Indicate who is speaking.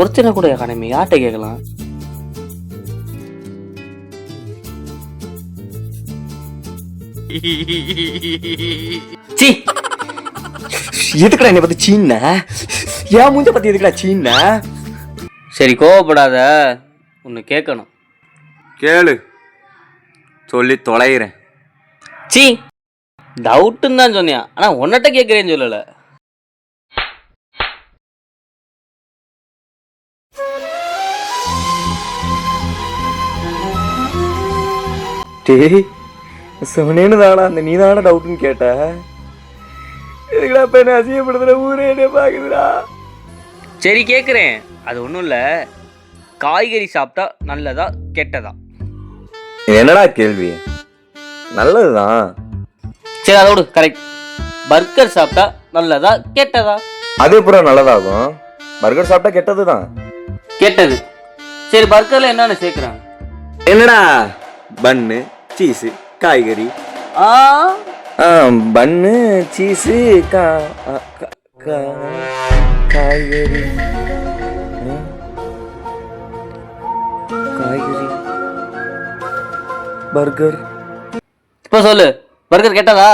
Speaker 1: ஒருத்தனை கூட காணமே, யார்கிட்ட கேட்கலாம்?
Speaker 2: சீ, எதுக்குடா என்னை பத்தி சீன்ன? ஏன் மூஞ்ச பத்தி எதுக்குடா சீன்ன?
Speaker 1: சரி கோவப்படாத, ஒன்று கேட்கணும்.
Speaker 2: கேளு, சொல்லி தொலைகிறேன்.
Speaker 1: சீ, டவுட்டுன்னு தான் சொன்னியா, ஆனால் உன்னிட்ட கேட்குறேன்னு சொல்லலை.
Speaker 2: டேய் சொன்னேன்னு தானா அந்த நீ தானே டவுட்டுன்னு கேட்ட? இதுக்குடா இப்போ என்ன அசிங்கப்படுத்துற? ஊரே என்ன பார்க்குதுடா.
Speaker 1: சரி கேட்குறேன், அது ஒன்றும் இல்லை. காய்கறி சாப்பிட்டா நல்லதா கெட்டதா?
Speaker 2: என்னடா கேள்வி? நல்லதுதான்.
Speaker 1: சரி அதோடு கரெக்ட். பர்கர் சாப்பிட்டா நல்லதா கெட்டதா?
Speaker 2: அது அப்புறம் நல்லதாகும். பர்கர் சாப்பிட்டா கெட்டது தான்.
Speaker 1: கெட்டது. சரி பர்கரில் என்னென்ன சேர்க்குறாங்க?
Speaker 2: என்னடா? பன்னு, சீஸு, காய்கறி. பன்னு, சீஸு, காய்கறி, காய்கறி, பர்கர்.
Speaker 1: இப்போ சொல்லு, பர்கர் கெட்டதா?